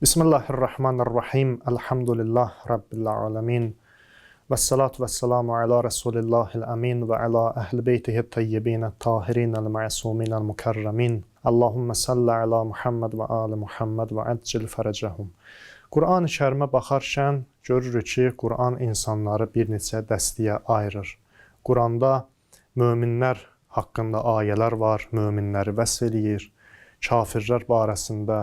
Bismillahirrahmanirrahim. Elhamdülillah Rabbil alemin. Vessalatu vesselamu ala Resulillahil amin ve ala ehl-i beytihi tayyibine tahirinel ma'suminel mukarramin. Allahümme salli ala Muhammed ve ali Muhammed ve accil ferəcəhum. Quran-ı Kərimə baxarkən görürük ki, Quran insanları bir neçə dəstəyə ayırır. Quranda möminlər haqqında ayələr var, möminləri vəsf eləyir. Kafirlər barəsində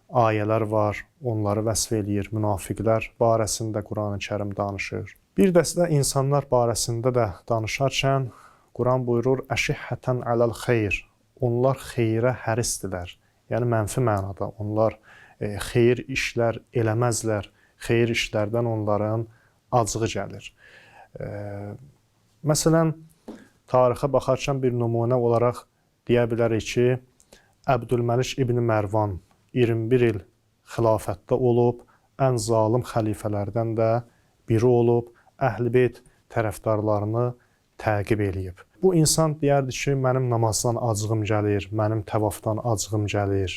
ayələr var, onları vəsf eləyir. Münafiqlər barəsində Quran-ı Kərim danışır. Bir dəstə insanlar barəsində də danışarkən Quran buyurur: "Əşihhətən aləl xeyr." Onlar xeyrə hərisdirlər. Yəni mənfi mənada onlar xeyir işlər eləməzlər. Xeyir işlərdən onların acığı gəlir. Məsələn, tarixə baxarkən bir nümunə olaraq deyə bilərik ki, Əbdülməlik İbn Mərvan 21 il xilafətdə olub, ən zalim xəlifələrdən də biri olub, Əhl-i Beyt tərəfdarlarını təqib eləyib. Bu insan deyərdi ki, mənim namazdan acığım gəlir, mənim təvafdan acığım gəlir.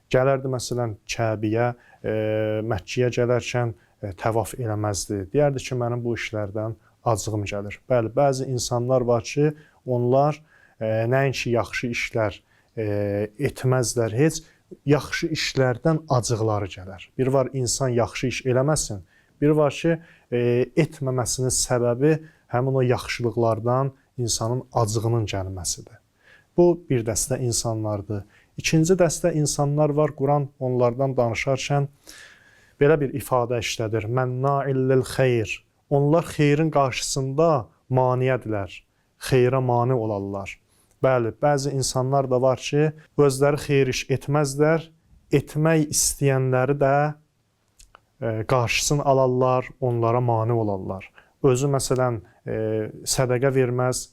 Gələrdi məsələn Kəbəyə, Məkkəyə gələrkən təvaf eləməzdi. Deyərdi ki, mənim bu işlərdən acığım gəlir. Bəli, bəzi insanlar var ki, onlar nəinki yaxşı işlər etməzlər heç, yaxşı işlərdən acıqları gələr. Bir var insan yaxşı iş eləməsin, bir var ki, etməməsinin səbəbi həmin o yaxşılıqlardan insanın acığının gəlməsidir. Bu bir dəstə insanlardır. İkinci dəstə insanlar var, Quran onlardan danışarkən belə bir ifadə işlədir: "Mənna'illil xeyr." Onlar xeyrin qarşısında maniyədirlər, xeyrə mane olarlar. Bəli, bəzi insanlar da var ki, özləri xeyir iş etməzlər, etmək istəyənləri də qarşısını alarlar, onlara mane olarlar. Özü məsələn sədəqə verməz,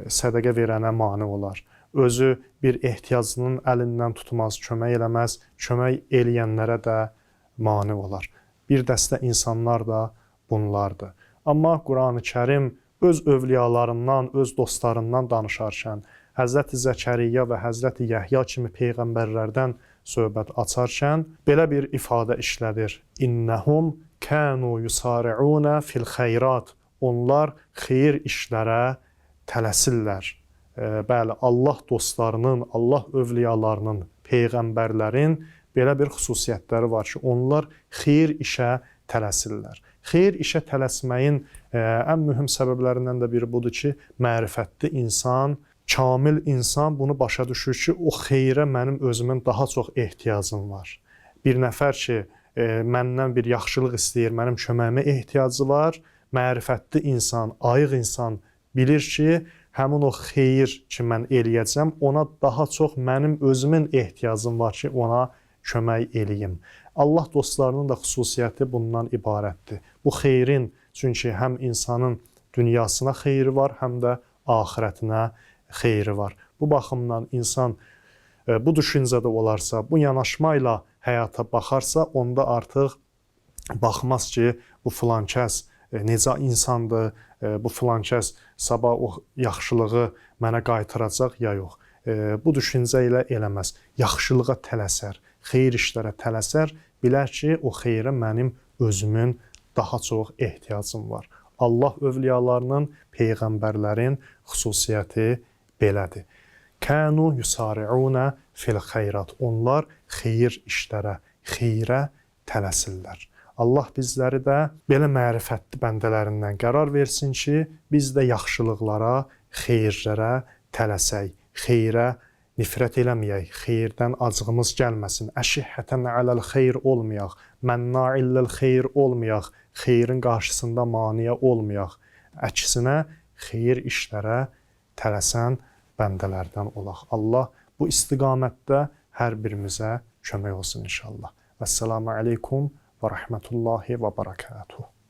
sədəqə verənə mane olar. Özü bir ehtiyacının əlindən tutmaz, kömək eləməz, kömək eləyənlərə də mane olar. Bir dəstə insanlar da bunlardır. Amma Quran-ı Kərim öz övliyalarından, öz dostlarından danışarkən, Həzrəti Zəkəriyya və Həzrəti Yəhya kimi peyğəmbərlərdən söhbət açarkən belə bir ifadə işlədir: "İnnəhum kənu yusari'una fil xeyrat." Onlar xeyir işlərə tələsirlər. Bəli, Allah dostlarının, Allah övliyalarının, peyğəmbərlərin belə bir xüsusiyyətləri var ki, onlar xeyir işə tələsirlər. Xeyir işə tələsməyin ən mühüm səbəblərindən də biri budur ki, mərifətli insan, kamil insan bunu başa düşür ki, o xeyrə mənim özümün daha çox ehtiyacım var. Bir nəfər ki, məndən bir yaxşılıq istəyir, mənim köməyimə ehtiyacı var. Mərifətli insan, ayıq insan bilir ki, həmin o xeyir ki, mən eləyəcəm, ona daha çox mənim özümün ehtiyacım var ki, ona kömək eləyim. Allah dostlarının da xüsusiyyəti bundan ibarətdir. Bu xeyrin, çünki həm insanın dünyasına xeyri var, həm də axirətinə xeyri var. Bu baxımdan insan bu düşüncədə olarsa, bu yanaşmayla həyata baxarsa, onda artıq baxmaz ki, bu filan kəs necə insandır, bu filan kəs sabah o yaxşılığı mənə qaytaracaq ya yox. Bu düşüncə ilə eləməz. Yaxşılığa tələsər, xeyir işlərə tələsər, bilər ki, o xeyrə mənim özümün daha çox ehtiyacım var. Allah övliyalarının, peyğəmbərlərin xüsusiyyəti belədir. Kənu yusari'una fil xeyrat. Onlar xeyir işlərə, xeyrə tələsirlər. Allah bizləri də belə mərifətli bəndələrindən qərar versin ki, biz də yaxşılıqlara, xeyirlərə tələsək, xeyrə nifrət eləməyək, xeyirdən acığımız gəlməsin, əşihhətən aləl xeyr olmayaq, mənna'illil xeyr olmayaq, xeyrin qarşısında maniyə olmayaq. Əksinə, xeyir işlərə tələsən bəndələrdən olaq. Allah bu istiqamətdə hər birimizə kömək olsun inşallah. Vəssalamu aleykum və rəhmətullahi və barakatuhu.